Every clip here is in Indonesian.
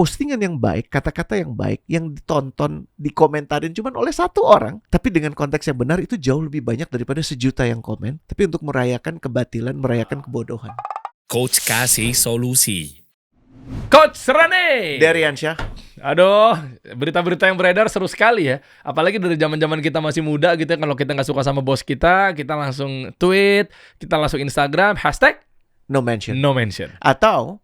postingan yang baik, kata-kata yang baik, yang ditonton, dikomentarin cuman oleh satu orang, tapi dengan konteks yang benar itu jauh lebih banyak daripada 1 juta yang komen, tapi untuk merayakan kebatilan, merayakan kebodohan. Coach kasih solusi. Coach Rane. Dari Ansyah. Aduh, berita-berita yang beredar seru sekali ya. Apalagi dari zaman-zaman kita masih muda gitu ya. Kalau kita nggak suka sama bos kita langsung tweet, kita langsung Instagram, hashtag No mention. no mention. Atau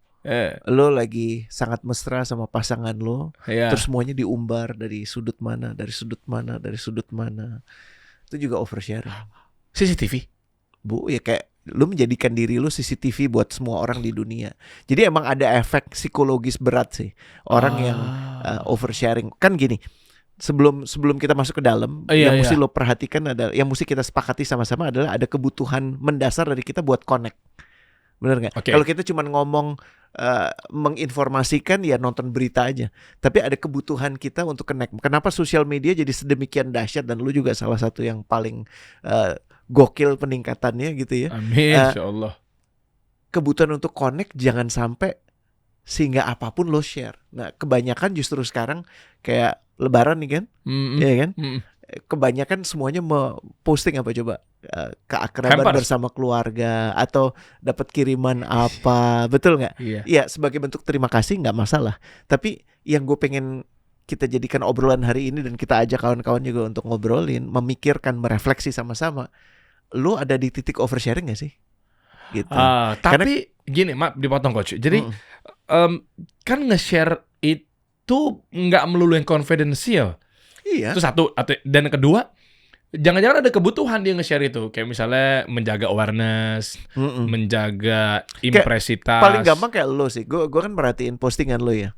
lo lagi sangat mesra sama pasangan lo, Iya. terus semuanya diumbar dari sudut mana, dari sudut mana, dari sudut mana. Itu juga oversharing. CCTV. Bu, ya kayak lu menjadikan diri lu CCTV buat semua orang di dunia. Jadi emang ada efek psikologis berat sih orang yang oversharing. Kan gini, sebelum kita masuk ke dalam, yang mesti lo perhatikan adalah, yang mesti kita sepakati sama-sama adalah ada kebutuhan mendasar dari kita buat connect. Bener nggak? Okay. Kalau kita cuma ngomong menginformasikan ya nonton berita aja. Tapi ada kebutuhan kita untuk connect. Kenapa sosial media jadi sedemikian dahsyat, dan lu juga salah satu yang paling gokil peningkatannya gitu ya. Amin, insyaallah. Kebutuhan untuk connect jangan sampai sehingga apapun lo share. Nah, kebanyakan justru sekarang kayak lebaran nih kan? Iya kan? Kebanyakan semuanya posting apa coba? Keakraban bersama keluarga atau dapat kiriman apa, betul nggak? Iya, sebagai bentuk terima kasih nggak masalah. Tapi yang gue pengen kita jadikan obrolan hari ini dan kita ajak kawan-kawan juga untuk ngobrolin, memikirkan, merefleksi sama-sama. Lu ada di titik oversharing gak sih? Gitu. Tapi gini, maaf dipotong coach. Jadi kan nge-share itu nggak melulu yang konfidensial. Iya. Itu satu. Dan kedua, jangan-jangan ada kebutuhan dia nge-share itu. Kayak misalnya menjaga awareness, menjaga impresitas. Paling gampang kayak lo sih. Gue kan merhatiin postingan lo ya.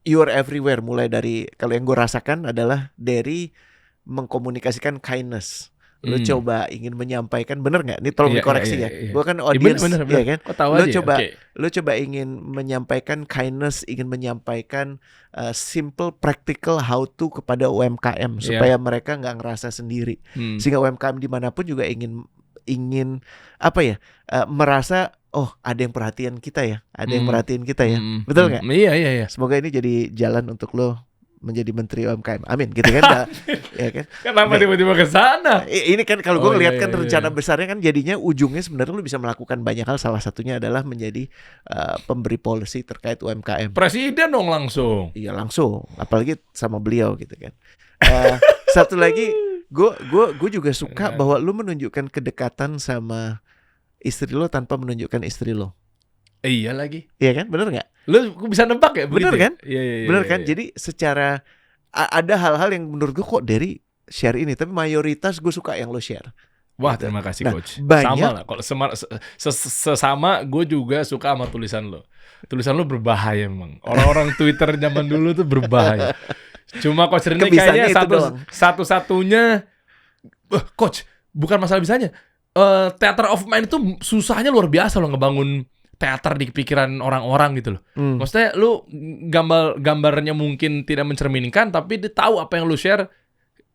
You are everywhere. Mulai dari, kalau yang gue rasakan adalah dari mengkomunikasikan kindness. Lu coba ingin menyampaikan, bener nggak? Ini tolong dikoreksi ya. Gue kan audience, bener. ya kan? Lu coba, lu coba ingin menyampaikan kindness, ingin menyampaikan simple, practical how to kepada UMKM supaya mereka nggak ngerasa sendiri. Sehingga UMKM dimanapun juga ingin apa ya? Merasa ada yang perhatian kita ya, ada yang merhatiin kita ya, betul nggak? Iya. Semoga ini jadi jalan untuk lo menjadi menteri UMKM, amin gitu kan? Ya kan? Kenapa tiba-tiba ke sana? Ini kan kalau gue ngeliat kan rencana besarnya kan jadinya ujungnya sebenarnya lu bisa melakukan banyak hal. Salah satunya adalah menjadi pemberi policy terkait UMKM. Presiden dong langsung. Iya langsung, apalagi sama beliau gitu kan. Satu lagi, gue juga suka bahwa lu menunjukkan kedekatan sama istri lo tanpa menunjukkan istri lo. Iya lagi. Iya kan, bener nggak? Lu bisa nebak ya? Bener kan? Iya. Bener kan? Jadi secara ada hal-hal yang menurut gue kok dari share ini, tapi mayoritas gue suka yang lo share. Wah, gitu. terima kasih coach. Banyak, sama lah. Kalau sesama gue juga suka sama tulisan lo. Tulisan lo berbahaya memang. Orang-orang Twitter zaman dulu tuh berbahaya. Cuma coach Rene kayaknya satu-satunya. Coach, bukan masalah bisanya. Theater of Mind itu susahnya luar biasa lo ngebangun teater di pikiran orang-orang gitu loh. Maksudnya lu gambarnya mungkin tidak mencerminkan, tapi dia tahu apa yang lu share.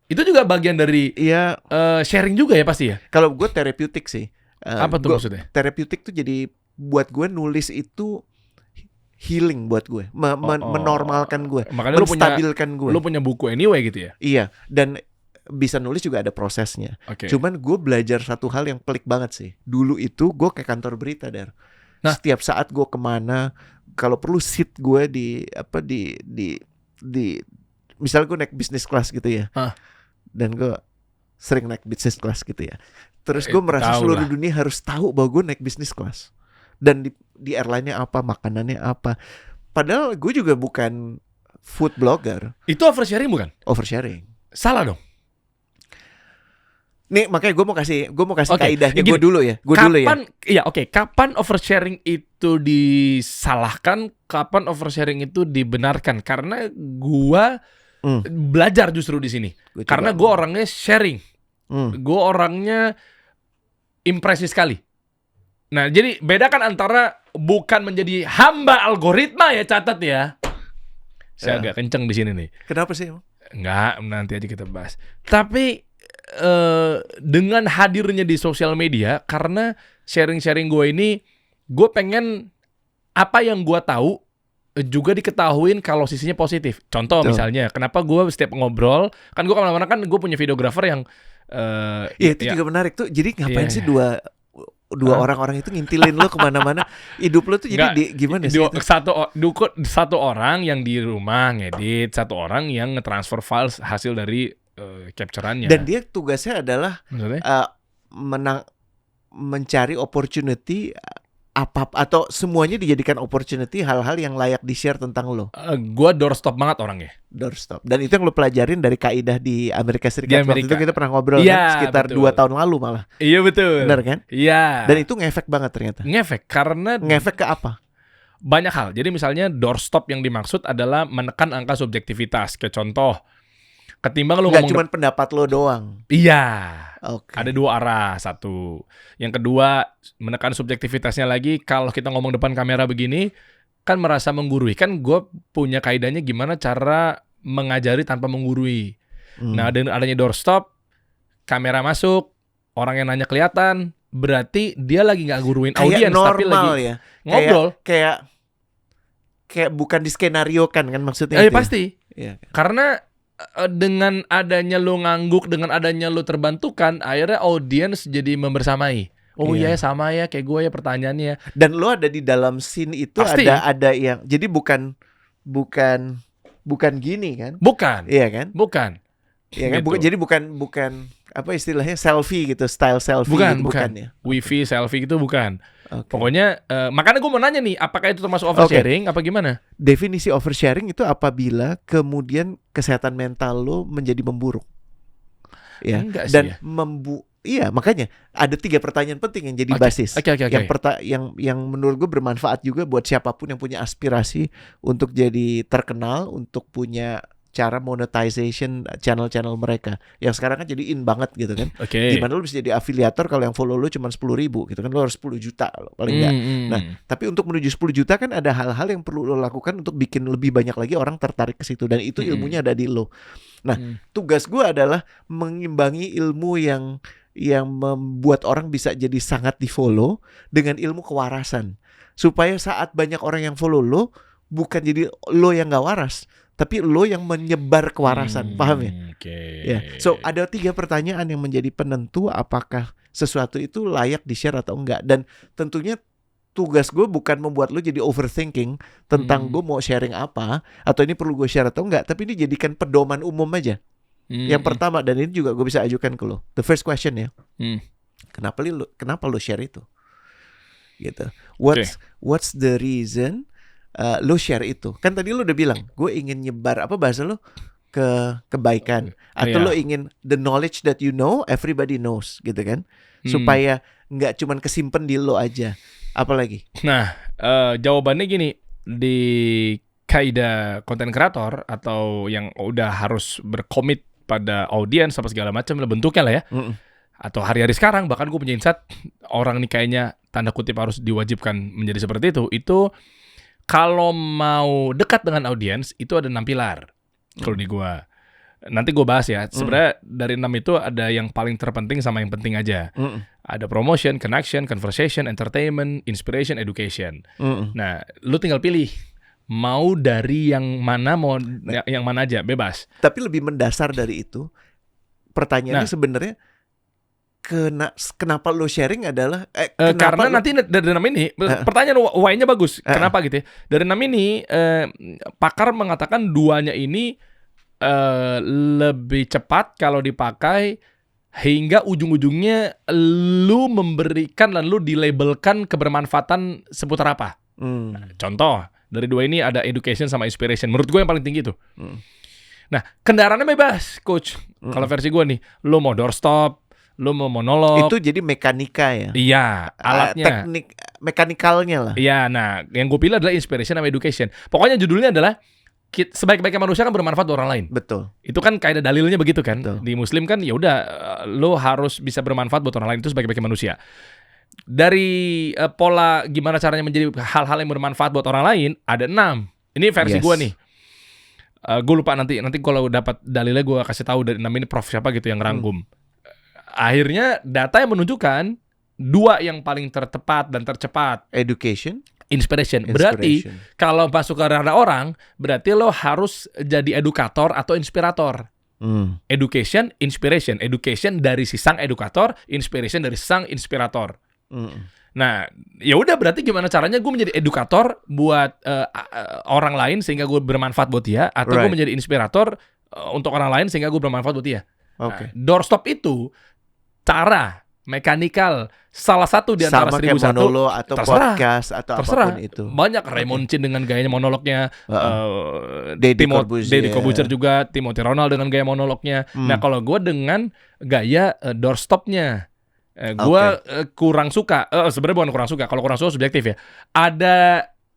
Itu juga bagian dari sharing juga ya pasti ya? Kalau gue terapeutik sih. Apa tuh maksudnya? Terapeutik tuh jadi buat gue nulis itu healing buat gue, menormalkan gue, menstabilkan gue. Lu punya buku anyway gitu ya? Iya, dan bisa nulis juga ada prosesnya. Cuman gue belajar satu hal yang pelik banget sih. Dulu itu gue ke kantor berita, Dar. Setiap saat gue kemana, kalau perlu seat gue di misalnya gue naik business class gitu ya, dan gue sering naik business class gitu ya. Terus gue merasa seluruh dunia harus tahu bahwa gue naik business class, dan di airline-nya apa, makanannya apa. Padahal gue juga bukan food blogger. Itu oversharing bukan? Oversharing. Salah dong. Nih makanya gue mau kasih kaidahnya gue dulu ya. Kapan oversharing itu disalahkan? Kapan oversharing itu dibenarkan? Karena gue belajar justru di sini. Karena gue orangnya sharing. Gue orangnya impresi sekali. Nah, jadi bedakan antara bukan menjadi hamba algoritma ya, catat ya. Saya agak kenceng di sini nih. Kenapa sih? Enggak, nanti aja kita bahas. Tapi dengan hadirnya di sosial media, karena sharing-sharing gue ini, gue pengen apa yang gue tahu juga diketahuin kalau sisinya positif. Contoh misalnya, kenapa gue setiap ngobrol, kan gue kemana-mana kan gue punya videographer yang itu juga menarik tuh. Jadi ngapain sih dua orang-orang itu ngintilin lo kemana-mana? Hidup lo tuh jadi gimana sih? Satu orang yang di rumah ngedit, satu orang yang ngetransfer files hasil dari capture-annya. Dan dia tugasnya adalah mencari opportunity atau semuanya dijadikan opportunity, hal-hal yang layak di-share tentang lo. Gue doorstop banget orangnya. Doorstop. Dan itu yang lo pelajarin dari kaidah di Amerika Serikat. Waktu itu kita pernah ngobrol kan, sekitar 2 tahun lalu malah. Iya betul. Benar kan? Iya. Dan itu ngefek banget ternyata. Ngefek karena ngefek ke apa? Banyak hal. Jadi misalnya doorstop yang dimaksud adalah menekan angka subjektivitas. Kayak contoh, ketimbang lo ngomong cuma pendapat lo doang. Iya. Okay. Ada 2 arah. Satu. Yang kedua, menekan subjektivitasnya lagi. Kalau kita ngomong depan kamera begini, kan merasa menggurui. Kan gue punya kaidahnya gimana cara mengajari tanpa menggurui. Nah, adanya doorstop, kamera masuk, orang yang nanya kelihatan, berarti dia lagi nggak guruin audiens, tapi lagi ya. Ngobrol. Kayak bukan di skenario kan maksudnya. Pasti. Ya. Karena dengan adanya lo ngangguk, dengan adanya lo terbantukan, akhirnya audiens jadi membersamai. Oh iya sama ya kayak gue ya pertanyaannya. Dan lo ada di dalam scene itu. Pasti. ada yang jadi bukan gini kan? Bukan. Iya kan? Bukan. Iya kan? Gitu. Jadi bukan apa istilahnya selfie gitu, style selfie bukan, gitu, bukan ya. Wifi selfie gitu bukan. Okay. Pokoknya makanya gue mau nanya nih, apakah itu termasuk oversharing apa gimana? Definisi oversharing itu apabila kemudian kesehatan mental lo menjadi memburuk. Ya. Enggak sih, dan iya, makanya ada 3 pertanyaan penting yang jadi basis. Okay. Yang menurut gue bermanfaat juga buat siapapun yang punya aspirasi untuk jadi terkenal, untuk punya cara monetization channel-channel mereka yang sekarang kan jadi in banget gitu kan. Gimana lo bisa jadi afiliator kalau yang follow lo cuma 10.000 gitu kan, lo harus 10 juta paling enggak. Nah, tapi untuk menuju 10 juta kan ada hal-hal yang perlu lo lakukan untuk bikin lebih banyak lagi orang tertarik ke situ, dan itu ilmunya ada di lo. Nah, tugas gue adalah mengimbangi ilmu yang membuat orang bisa jadi sangat di-follow dengan ilmu kewarasan. Supaya saat banyak orang yang follow lo, bukan jadi lo yang gak waras, tapi lo yang menyebar kewarasan. Paham ya? Ya. So, ada 3 pertanyaan yang menjadi penentu apakah sesuatu itu layak di-share atau enggak. Dan tentunya tugas gue bukan membuat lo jadi overthinking tentang gue mau sharing apa, atau ini perlu gue share atau enggak, tapi ini jadikan pedoman umum aja. Yang pertama, dan ini juga gue bisa ajukan ke lo. The first question ya. Kenapa lo share itu? Gitu. What's the reason lo share itu? Kan tadi lo udah bilang, gue ingin nyebar apa bahasa lo? Kebaikan. Atau lo ingin the knowledge that you know, everybody knows gitu kan? Supaya nggak cuman kesimpan di lo aja. Apalagi? Nah, jawabannya gini, di kaidah konten kreator atau yang udah harus berkomit pada audiens apa segala macam bentuknya lah ya. Atau hari-hari sekarang bahkan gue punya insight, orang nih kayaknya tanda kutip harus diwajibkan menjadi seperti itu. Itu kalau mau dekat dengan audiens itu ada 6 pilar. Kalau di gue nanti gue bahas ya. Sebenarnya dari 6 itu ada yang paling terpenting sama yang penting aja. Ada promotion, connection, conversation, entertainment, inspiration, education. Nah, lu tinggal pilih mau dari yang mana, mau yang mana aja, bebas. Tapi lebih mendasar dari itu, pertanyaannya sebenarnya kenapa lo sharing adalah karena nanti dari 6 ini pertanyaan why-nya bagus. Kenapa gitu ya? Dari 6 ini pakar mengatakan 2-nya ini lebih cepat kalau dipakai, hingga ujung-ujungnya lu memberikan dan lu dilabelkan kebermanfaatan seputar apa. Contoh dari 2 ini ada education sama inspiration. Menurut gue yang paling tinggi itu. Nah, kendaraannya bebas, coach. Kalau versi gue nih, lu mau doorstop, lu mau monolog. Itu jadi mekanika ya? Iya, alatnya. Teknik mekanikalnya lah. Iya, nah yang gue pilih adalah inspiration sama education. Pokoknya judulnya adalah sebaik-baiknya manusia kan bermanfaat buat orang lain. Betul. Itu kan kaidah dalilnya begitu kan. Betul. Di Muslim kan ya udah lo harus bisa bermanfaat buat orang lain, itu sebaik-baiknya manusia. Dari pola gimana caranya menjadi hal-hal yang bermanfaat buut orang lain ada 6. Ini versi gue nih. Gue lupa nanti kalau dapat dalilnya gue kasih tahu dari 6 ini prof siapa gitu yang rangkum. Akhirnya data yang menunjukkan 2 yang paling tertepat dan tercepat. Education. Inspiration. Berarti kalau masuk ke ranah orang, berarti lo harus jadi edukator atau inspirator. Education, inspiration. Education dari si sang edukator, inspiration dari sang inspirator. Nah, ya udah berarti gimana caranya gue menjadi edukator buat orang lain sehingga gue bermanfaat buat dia, atau gue menjadi inspirator untuk orang lain sehingga gue bermanfaat buat dia. Oke. Doorstop itu cara mekanikal salah satu di antara 1001 monolog atau terserah, podcast atau apapun itu. Banyak Raymond Chin dengan gayanya monolognya, Deddy Corbuzier juga, Timothy Ronald dengan gaya monolognya. Nah, kalau gue dengan gaya doorstopnya, gue kurang suka. Sebenarnya bukan kurang suka. Kalau kurang suka subjektif ya.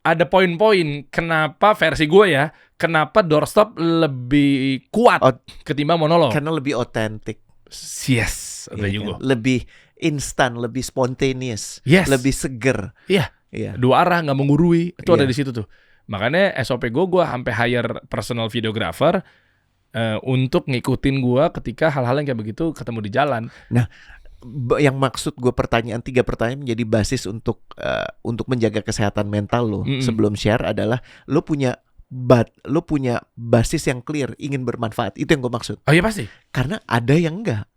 Ada poin-poin kenapa versi gue ya, kenapa doorstop lebih kuat ketimbang monolog. Karena lebih otentik. Yes, lebih instan, lebih spontaneous, lebih seger. Iya. Dua arah, nggak menggurui. Itu ada di situ tuh. Makanya SOP gue sampai hire personal videographer untuk ngikutin gue ketika hal-hal yang kayak begitu ketemu di jalan. Nah, yang maksud gue tiga pertanyaan menjadi basis untuk menjaga kesehatan mental lo sebelum share adalah lo punya basis yang clear, ingin bermanfaat. Itu yang gue maksud. Oh iya pasti. Karena ada yang enggak.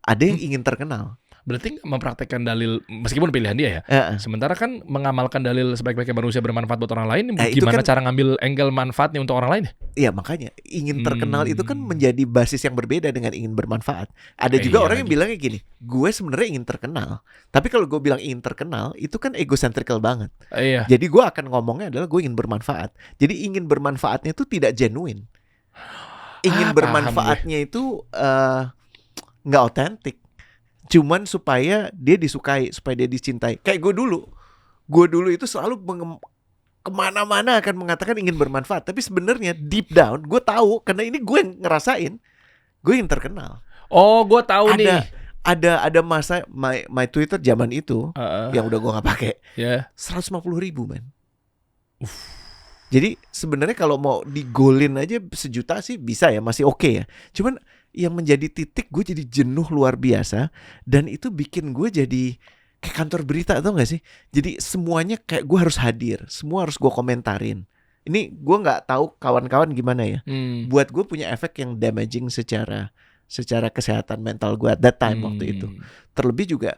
Ada yang ingin terkenal. Berarti mempraktekkan dalil, meskipun pilihan dia ya. Sementara kan mengamalkan dalil sebaik-baiknya manusia bermanfaat buat orang lain, gimana cara ngambil angle manfaatnya untuk orang lain? Iya, makanya ingin terkenal itu kan menjadi basis yang berbeda dengan ingin bermanfaat. Ada juga orang yang bilangnya gini, gue sebenarnya ingin terkenal. Tapi kalau gue bilang ingin terkenal, itu kan egocentrical banget. Jadi gue akan ngomongnya adalah gue ingin bermanfaat. Jadi ingin bermanfaatnya itu tidak genuine. Ingin bermanfaatnya itu nggak otentik. Cuman supaya dia disukai, supaya dia dicintai. Kayak gue dulu itu selalu kemana-mana akan mengatakan ingin bermanfaat. Tapi sebenarnya deep down gue tahu, karena ini gue yang ngerasain, gue ingin terkenal. Oh, gue tahu nih. Ada masa my Twitter zaman itu yang udah gue nggak pakai. 150.000 man. Jadi sebenarnya kalau mau digolin aja 1 juta sih bisa ya, masih oke ya. Cuman yang menjadi titik gue jadi jenuh luar biasa, dan itu bikin gue jadi kayak kantor berita, tau gak sih? Jadi semuanya kayak gue harus hadir, semua harus gue komentarin. Ini gue nggak tahu kawan-kawan gimana ya. Buat gue punya efek yang damaging secara kesehatan mental gue at that time waktu itu. Terlebih juga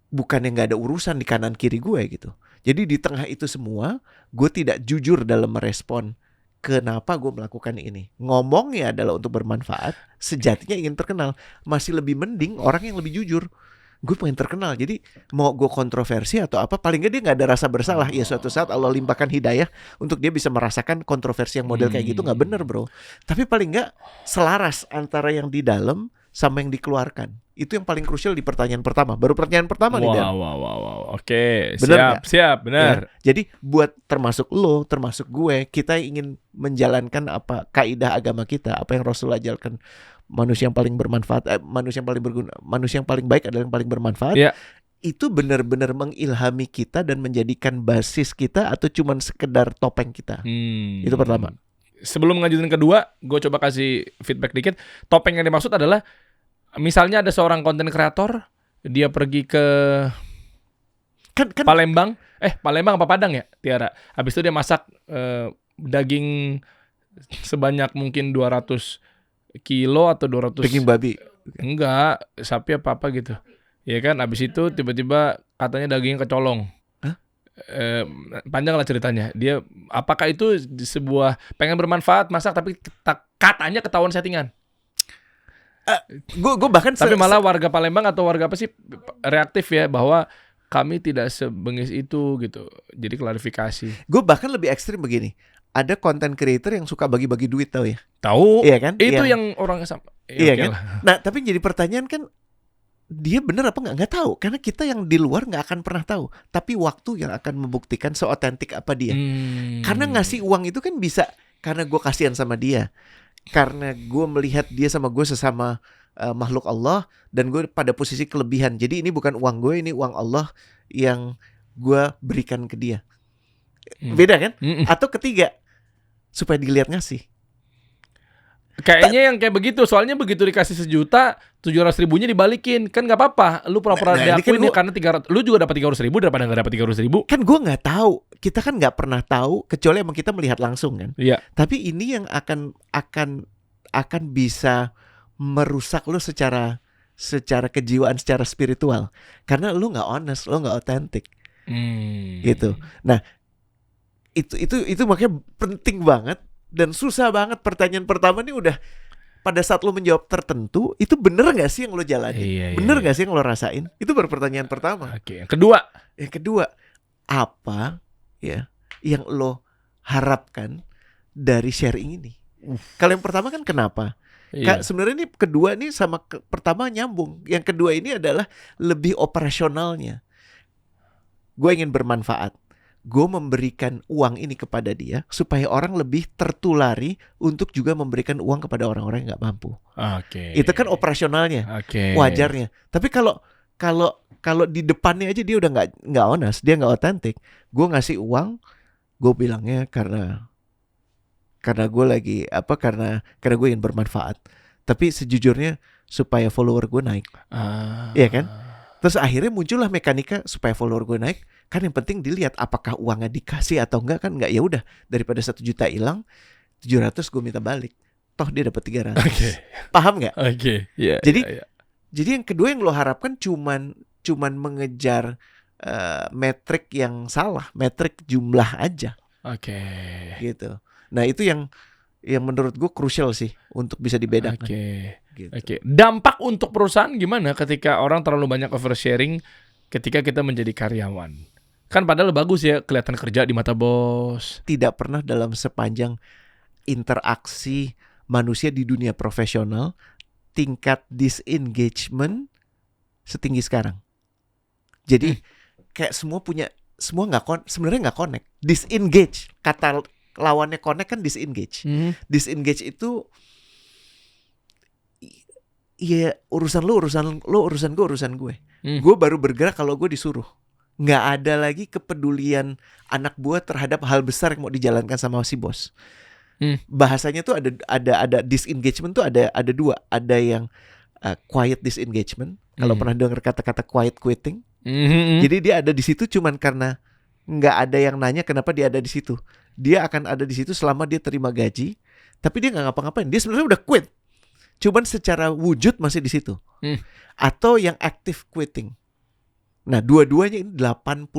bukan yang nggak ada urusan di kanan kiri gue gitu. Jadi di tengah itu semua gue tidak jujur dalam merespon kenapa gue melakukan ini. Ngomongnya adalah untuk bermanfaat, sejatinya ingin terkenal. Masih lebih mending orang yang lebih jujur. Gue pengen terkenal, jadi mau gue kontroversi atau apa, paling gak dia gak ada rasa bersalah. Ya suatu saat Allah limpahkan hidayah untuk dia bisa merasakan kontroversi yang model kayak gitu gak bener bro. Tapi paling gak selaras antara yang di dalam sama yang dikeluarkan. Itu yang paling krusial di pertanyaan pertama. Baru pertanyaan pertama nih Dan. Wow. Oke, bener siap, benar. Ya, jadi buat termasuk lo, termasuk gue, kita ingin menjalankan apa kaidah agama kita, apa yang Rasul ajarkan, manusia yang paling bermanfaat, manusia yang paling berguna, manusia yang paling baik adalah yang paling bermanfaat. Itu benar-benar mengilhami kita dan menjadikan basis kita atau cuman sekedar topeng kita. Itu pertama. Sebelum lanjutin kedua, gue coba kasih feedback dikit. Topeng yang dimaksud adalah misalnya ada seorang konten kreator, dia pergi ke Palembang. Palembang apa Padang ya, Tiara? Habis itu dia masak daging sebanyak mungkin 200 kilo atau 200 daging babi. Enggak, sapi apa gitu. Ya kan, habis itu tiba-tiba katanya dagingnya kecolong. Panjang lah ceritanya. Dia apakah itu sebuah pengen bermanfaat masak tapi katanya ketahuan settingan. Gue bahkan tapi malah warga Palembang atau warga apa sih reaktif ya bahwa kami tidak sebengis itu gitu. Jadi klarifikasi. Gue bahkan lebih ekstrim begini. Ada content creator yang suka bagi-bagi duit, tau ya? Tahu. Iya kan? Itu yang orang sama. Iya kan? Nah, tapi jadi pertanyaan kan, dia benar apa nggak tahu, karena kita yang di luar nggak akan pernah tahu. Tapi waktu yang akan membuktikan seotentik apa dia. Karena ngasih uang itu kan bisa karena gue kasihan sama dia, karena gue melihat dia sama gue sesama makhluk Allah, dan gue pada posisi kelebihan. Jadi ini bukan uang gue, ini uang Allah yang gue berikan ke dia. Beda kan? Atau ketiga, supaya dilihat ngasih. Kayaknya yang kayak begitu, soalnya begitu dikasih 1.700.000 700.000-nya dibalikin, kan nggak apa-apa. Lu pura-pura diakuin ya karena 300, lu juga dapat 300.000 daripada nggak dapat 300.000. Kan gue nggak tahu, kita kan nggak pernah tahu kecuali emang kita melihat langsung kan. Iya. Tapi ini yang akan bisa merusak lu secara kejiwaan, secara spiritual, karena lu nggak honest, lu nggak authentic. Gitu. Nah, itu makanya penting banget dan susah banget. Pertanyaan pertama nih udah, pada saat lo menjawab tertentu, itu bener gak sih yang lo jalani? Bener gak sih yang lo rasain? Itu baru pertanyaan pertama. Oke. Yang kedua, apa ya yang lo harapkan dari sharing ini? Kalau yang pertama kan kenapa? Sebenarnya ini kedua nih sama pertama nyambung. Yang kedua ini adalah lebih operasionalnya. Gue ingin bermanfaat. Gue memberikan uang ini kepada dia supaya orang lebih tertulari untuk juga memberikan uang kepada orang-orang yang nggak mampu. Itu kan operasionalnya, wajarnya. Tapi kalau di depannya aja dia udah nggak honest, dia nggak otentik. Gue ngasih uang, gue bilangnya karena gue lagi karena gue ingin bermanfaat. Tapi sejujurnya supaya follower gue naik, iya kan? Terus akhirnya muncullah mekanika supaya follower gue naik. Kan yang penting dilihat apakah uangnya dikasih atau enggak. Kan enggak, ya udah, daripada 1 juta hilang, 700 gue minta balik. Toh dia dapat 300. Paham enggak? Jadi yang kedua yang lo harapkan cuman mengejar metrik yang salah, metrik jumlah aja. Gitu. Nah, itu yang menurut gue krusial sih untuk bisa dibedakan. Gitu. Dampak untuk perusahaan gimana ketika orang terlalu banyak oversharing ketika kita menjadi karyawan? Kan padahal bagus ya, kelihatan kerja di mata bos. Tidak pernah dalam sepanjang interaksi manusia di dunia profesional tingkat disengagement setinggi sekarang. Jadi kayak semua sebenarnya nggak connect. Disengage, kata lawannya connect kan disengage. Disengage itu ya urusan lo, urusan gue. Gue baru bergerak kalau gue disuruh. Nggak ada lagi kepedulian anak buah terhadap hal besar yang mau dijalankan sama si bos. Bahasanya tuh ada disengagement tuh ada dua. Ada yang quiet disengagement. Kalau pernah dengar kata-kata quiet quitting. Jadi dia ada di situ cuman karena nggak ada yang nanya kenapa dia ada di situ. Dia akan ada di situ selama dia terima gaji, tapi dia nggak ngapa-ngapain. Dia sebenarnya udah quit, cuman secara wujud masih di situ. Atau yang active quitting. Nah, dua-duanya ini 86%.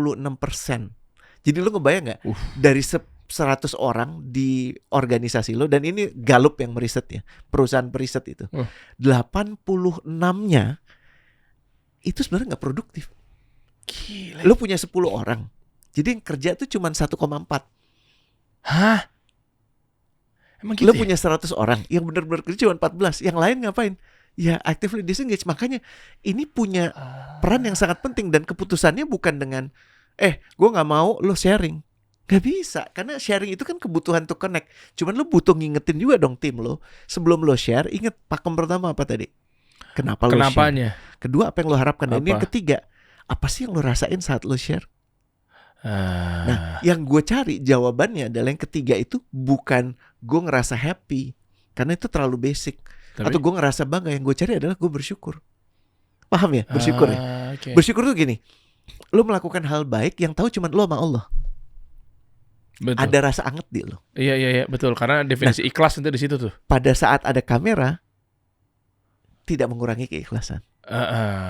Jadi lo ngebayang nggak? Dari 100 orang di organisasi lo, dan ini Gallup yang meriset ya, perusahaan periset itu, 86-nya itu sebenarnya nggak produktif. Gila. Lo punya 10 orang, jadi yang kerja tuh cuma 1,4. Hah? Emang gitu? Lo punya 100 orang, yang benar-benar kerja cuma 14. Yang lain ngapain? Ya actively disengage. Makanya ini punya peran yang sangat penting. Dan keputusannya bukan dengan gue gak mau lo sharing. Gak bisa. Karena sharing itu kan kebutuhan to connect. Cuman lo butuh ngingetin juga dong tim lo. Sebelum lo share, inget pakem pertama apa tadi? Kenapanya? Share? Kedua, apa yang lo harapkan? Dan ini yang ketiga, apa sih yang lo rasain saat lo share? Nah, yang gue cari jawabannya adalah yang ketiga itu bukan gue ngerasa happy, karena itu terlalu basic. Atau gue ngerasa bangga. Yang gue cari adalah gue bersyukur. Paham ya? Bersyukur ya? Bersyukur tuh gini, lo melakukan hal baik yang tahu cuma lo sama Allah. Betul. Ada rasa anget di lo. Iya betul, karena definisi ikhlas itu di situ tuh. Pada saat ada kamera, tidak mengurangi keikhlasan.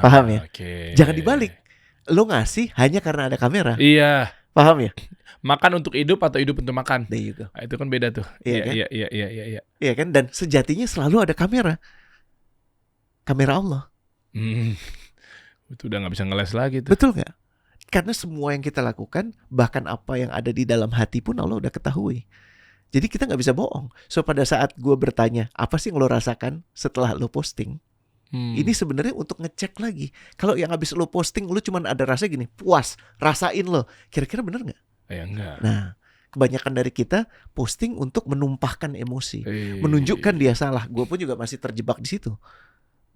Paham ya? Jangan dibalik. Lo ngasih hanya karena ada kamera. Iya. Paham ya? Makan untuk hidup atau hidup untuk makan. Nah, itu kan beda tuh. Iya, Iya. Iya kan? Dan sejatinya selalu ada kamera. Kamera Allah. Itu udah gak bisa ngeles lagi tuh. Betul gak? Karena semua yang kita lakukan, bahkan apa yang ada di dalam hati pun Allah udah ketahui. Jadi kita gak bisa bohong. So pada saat gue bertanya, apa sih yang lo rasakan setelah lo posting? Ini sebenarnya untuk ngecek lagi. Kalau yang habis lo posting, lo cuma ada rasa gini, puas, rasain lo. Kira-kira bener gak? Ya enggak. Nah, kebanyakan dari kita posting untuk menumpahkan emosi, menunjukkan dia salah. Gue pun juga masih terjebak di situ.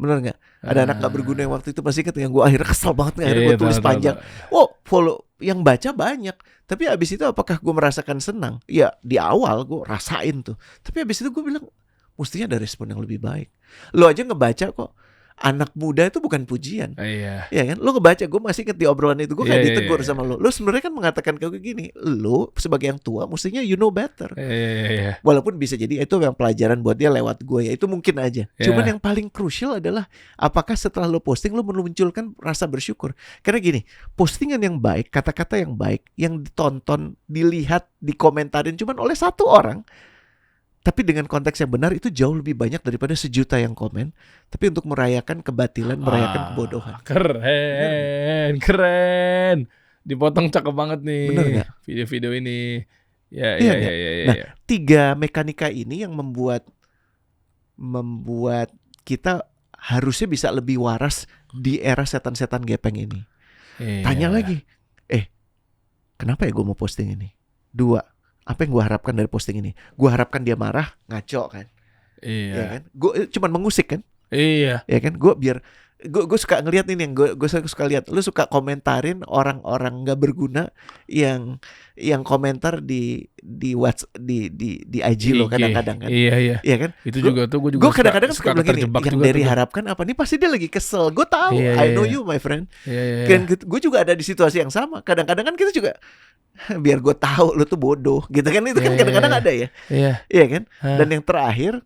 Bener gak? Ada anak gak berguna yang waktu itu masih inget, yang gue akhirnya kesel banget. Akhirnya gue tulis panjang. Follow yang baca banyak. Tapi abis itu apakah gue merasakan senang? Ya di awal gue rasain tuh. Tapi abis itu gue bilang, mestinya ada respon yang lebih baik. Lo aja ngebaca kok, anak muda itu bukan pujian. Iya. Ya kan? Lo ngebaca, gue masih inget di obrolan itu, gue kayak Iya, ditegur iya. sama lo. Lo sebenarnya kan mengatakan kayak gini, lo sebagai yang tua mestinya you know better. Iya. Walaupun bisa jadi itu yang pelajaran buat dia lewat gue, ya itu mungkin aja. Iya. Cuman yang paling krusial adalah apakah setelah lo posting lo menunjukkan rasa bersyukur. Karena gini, postingan yang baik, kata-kata yang baik, yang ditonton, dilihat, dikomentarin cuman oleh satu orang, tapi dengan konteks yang benar itu jauh lebih banyak daripada 1 juta yang komen. Tapi untuk merayakan kebatilan, merayakan kebodohan. Keren. Dipotong cakep banget nih. Bener nggak? Video-video ini. Ya. Nah, 3 mekanika ini yang membuat kita harusnya bisa lebih waras di era setan-setan gepeng ini. Iya. Tanya lagi, kenapa ya gue mau posting ini? 2, apa yang gue harapkan dari posting ini? Gue harapkan dia marah, ngaco kan? Iya. Ya kan? Gue cuman mengusik kan? Iya. Ya kan? Gue suka ngelihat ini yang gue suka lihat. Lu suka komentarin orang-orang nggak berguna yang komentar di WhatsApp, di IG lo kadang-kadang kan? Iya. Iya kan? Itu juga tuh gue juga Gue kadang-kadang suka bilang gini, terjebak yang juga dari tuh. harapkan apa nih? Pasti dia lagi kesel. Gue tahu, Iya. I know you my friend. Iya. Kan gue juga ada di situasi yang sama. Kadang-kadang kan kita juga biar gue tahu lu tuh bodoh gitu kan, itu kan kadang-kadang ada ya. Iya kan? Dan yang terakhir,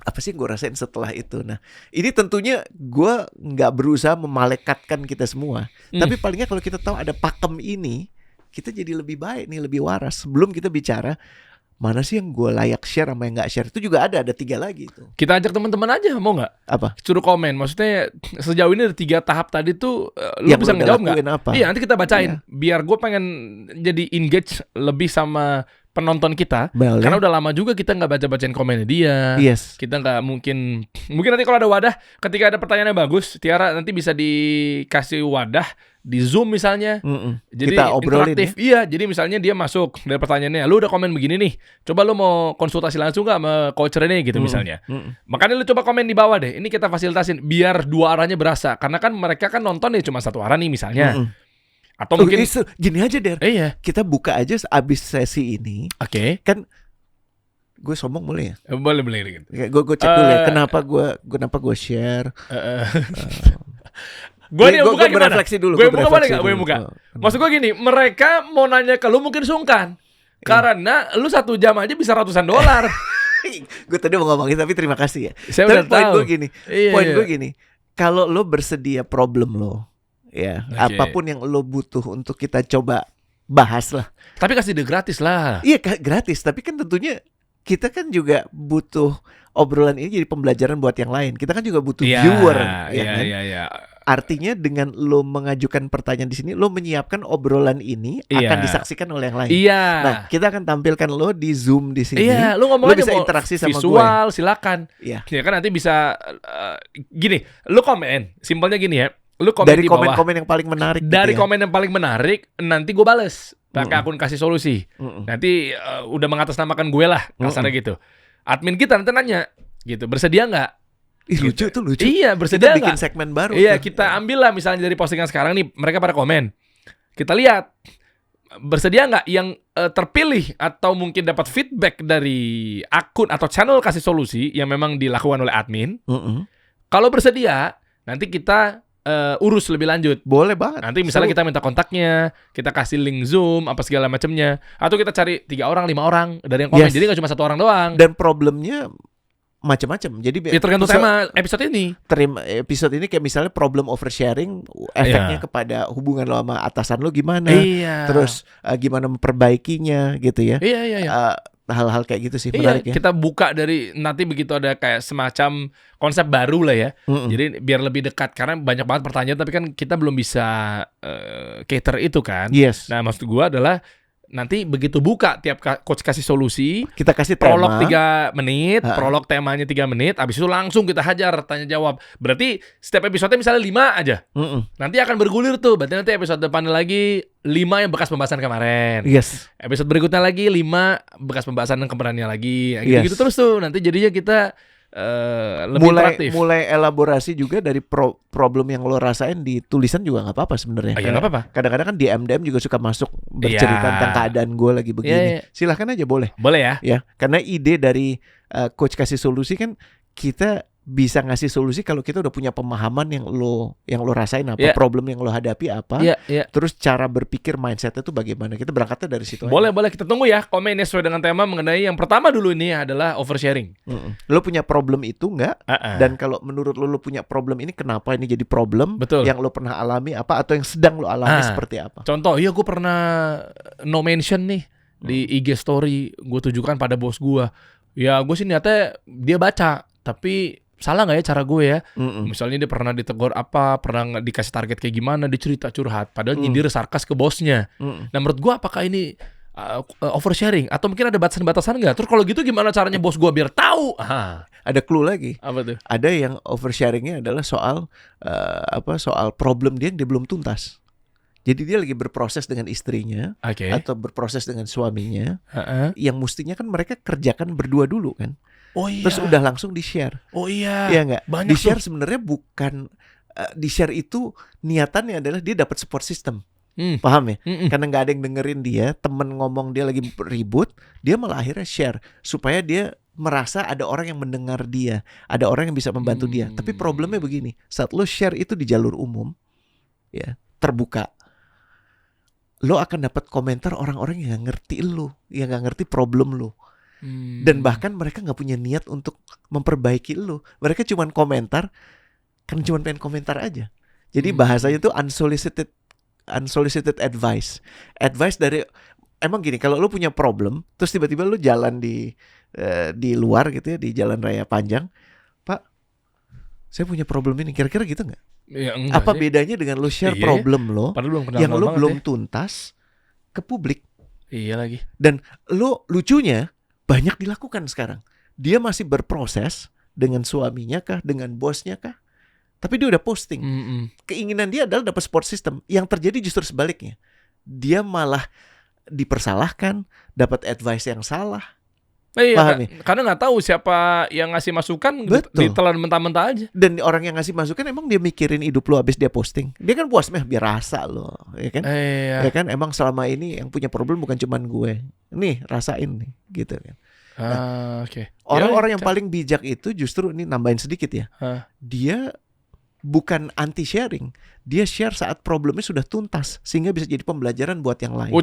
apa sih gue rasain setelah itu? Nah, ini tentunya gue nggak berusaha memalekatkan kita semua, tapi palingnya kalau kita tahu ada pakem ini, kita jadi lebih baik nih, lebih waras. Sebelum kita bicara mana sih yang gue layak share sama yang nggak share, itu juga ada 3 lagi itu. Kita ajak teman-teman aja, mau nggak? Apa? Suruh komen. Maksudnya sejauh ini ada 3 tahap tadi tuh, lu Yang bisa lu udah ngejawab nggak? lakuin apa? Iya, nanti kita bacain. Iya. Biar gue pengen jadi engage lebih sama penonton kita. Boleh. Karena udah lama juga kita nggak baca-bacain komennya dia. Yes. Kita nggak mungkin nanti kalau ada wadah, ketika ada pertanyaan yang bagus, Tiara nanti bisa dikasih wadah di Zoom misalnya. Jadi Kita obrolin interaktif. Iya, jadi misalnya dia masuk dari pertanyaannya, lu udah komen begini nih, coba lu mau konsultasi langsung gak sama coach Rene gitu misalnya. Makanya lu coba komen di bawah deh, ini kita fasilitasin biar 2 arahnya berasa. Karena kan mereka kan nonton nih cuma 1 arah nih misalnya. Atau mungkin gini aja Der, iya. kita buka aja abis sesi ini. Oke. Kan gue sombong boleh ya? Boleh gitu. Gue cek dulu ya, kenapa gue share. Gue nih buka gimana? Berefleksi dulu. Gue buka boleh gak? Gue buka. Maksud gue gini, mereka mau nanya ke lu mungkin sungkan. Karena lu 1 jam aja bisa ratusan dolar. Gue tadi mau ngomongin tapi terima kasih ya. Saya tapi udah poin tahu. gue gini, kalau lo bersedia problem lo, ya apapun yang lo butuh untuk kita coba bahas lah. Tapi kasih dia gratis lah. Iya gratis, tapi kan tentunya kita kan juga butuh obrolan ini jadi pembelajaran buat yang lain. Kita kan juga butuh viewer, ya kan? Iya. Artinya dengan lo mengajukan pertanyaan di sini, lo menyiapkan obrolan ini akan disaksikan oleh yang lain. Iya. Nah, kita akan tampilkan lo di Zoom di sini. Iya, lo ngomong lo aja bisa mau interaksi sama visual, gue. silakan. Iya. Ya kan nanti bisa gini, lo komen. Simpelnya gini ya. Lo komen Dari di bawah. komen-komen yang paling menarik. Dari gitu ya. komen yang paling menarik, nanti gue bales pakai akun kasih solusi. Nanti udah mengatasnamakan gue lah, kasarnya gitu. Admin kita nanti nanya, gitu, bersedia nggak? Lucu tuh lucu. Iya, bersedia kita bikin nggak? segmen baru. Iya, tuh. kita ambil lah misalnya dari postingan sekarang nih, mereka pada komen. Kita lihat bersedia nggak yang terpilih atau mungkin dapat feedback dari akun atau channel kasih solusi yang memang dilakukan oleh admin. Kalau bersedia, nanti kita urus lebih lanjut. Boleh banget. Nanti misalnya kita minta kontaknya, kita kasih link Zoom apa segala macamnya, atau kita cari 3 orang, 5 orang dari yang komen. Jadi nggak cuma 1 orang doang. Dan problemnya macam-macam. Jadi ya tergantung tema episode ini. Episode ini kayak misalnya problem oversharing, efeknya kepada hubungan lo sama atasan lo gimana? Iya. Terus gimana memperbaikinya gitu ya? Iya. Hal-hal kayak gitu sih menarik ya. Kita buka dari nanti begitu ada kayak semacam konsep baru lah ya. Jadi biar lebih dekat karena banyak banget pertanyaan tapi kan kita belum bisa cater itu kan. Yes. Nah, maksud gua adalah nanti begitu buka tiap coach kasih solusi, kita kasih tema. Prolog 3 menit, prolog temanya 3 menit, habis itu langsung kita hajar tanya jawab. Berarti setiap episode misalnya 5 aja. Nanti akan bergulir tuh. Berarti nanti episode depannya lagi 5 yang bekas pembahasan kemarin. Yes. Episode berikutnya lagi 5 bekas pembahasan yang kemarinnya lagi. Gitu-gitu terus tuh. Nanti jadinya kita lebih interaktif. Mulai elaborasi juga dari problem yang lo rasain di tulisan juga nggak apa-apa sebenarnya. Iya nggak apa-apa. Kadang-kadang kan di MDM juga suka masuk bercerita tentang keadaan gue lagi begini. Silahkan aja boleh. Boleh ya. Ya, karena ide dari coach kasih solusi kan kita bisa ngasih solusi kalau kita udah punya pemahaman yang lo rasain apa, problem yang lo hadapi apa, terus cara berpikir mindsetnya itu bagaimana. Kita berangkatnya dari situ. Boleh kita tunggu ya komennya sesuai dengan tema mengenai yang pertama dulu ini adalah oversharing. Lo punya problem itu nggak? Dan kalau menurut lo punya problem ini, kenapa ini jadi problem? Betul. Yang lo pernah alami apa, atau yang sedang lo alami seperti apa? Contoh, gue pernah no mention nih di IG story, gue tujukan pada bos gue. Ya gue sih niatnya dia baca, tapi salah nggak ya cara gue ya? Misalnya dia pernah ditegur apa, pernah dikasih target kayak gimana, dia cerita curhat, padahal nyindir sarkas ke bosnya. Nah menurut gue apakah ini oversharing atau mungkin ada batasan-batasan nggak? Terus kalau gitu gimana caranya bos gue biar tahu? Ada clue lagi. Apa tuh? Ada yang oversharingnya adalah soal soal problem dia yang belum tuntas. Jadi dia lagi berproses dengan istrinya, atau berproses dengan suaminya, yang mestinya kan mereka kerjakan berdua dulu kan. Oh iya. Terus udah langsung di-share. Oh iya. Iya nggak? Banyak Di-share sebenarnya bukan di-share itu niatannya adalah dia dapat support system. Paham ya? Karena nggak ada yang dengerin dia, temen ngomong dia lagi ribut, dia malah akhirnya share supaya dia merasa ada orang yang mendengar dia, ada orang yang bisa membantu dia. Tapi problemnya begini, saat lo share itu di jalur umum, ya terbuka, lo akan dapat komentar orang-orang yang nggak ngerti lo, yang nggak ngerti problem lo. Dan bahkan mereka nggak punya niat untuk memperbaiki lo. Mereka cuma komentar, kan cuma pengen komentar aja. Jadi bahasanya itu unsolicited advice. Advice dari, emang gini, kalau lo punya problem, terus tiba-tiba lo jalan di luar gitu ya, di jalan raya panjang, Pak, saya punya problem ini, kira-kira gitu nggak? Ya, apa bedanya dengan lo share problem lo yang lo belum tuntas ke publik? Iya lagi. Dan lo lucunya banyak dilakukan sekarang. Dia masih berproses dengan suaminya kah, dengan bosnya kah, tapi dia udah posting. Keinginan dia adalah dapat support system. Yang terjadi justru sebaliknya. Dia malah dipersalahkan, dapat advice yang salah. Iya, karena nggak tahu siapa yang ngasih masukan, ditelan mentah-mentah aja. Dan orang yang ngasih masukan emang dia mikirin hidup lo abis dia posting. Dia kan puas biar rasa lo, ya kan? Ya kan, emang selama ini yang punya problem bukan cuman gue. Nih, rasain nih, gitu kan. Nah, orang-orang yang paling bijak itu justru, ini nambahin sedikit ya. Dia bukan anti sharing. Dia share saat problemnya sudah tuntas, sehingga bisa jadi pembelajaran buat yang lain.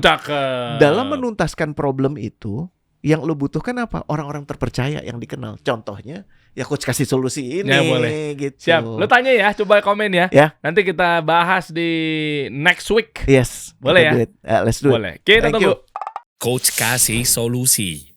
Dalam menuntaskan problem itu, yang lo butuhkan apa? Orang-orang terpercaya yang dikenal. Contohnya, ya coach kasih solusi ini. Ya, boleh. Gitu. Siap. Lo tanya ya, coba komen ya. Nanti kita bahas di next week. Yes. Boleh ya? Let's do it. Boleh. Kita tunggu. Coach kasih solusi.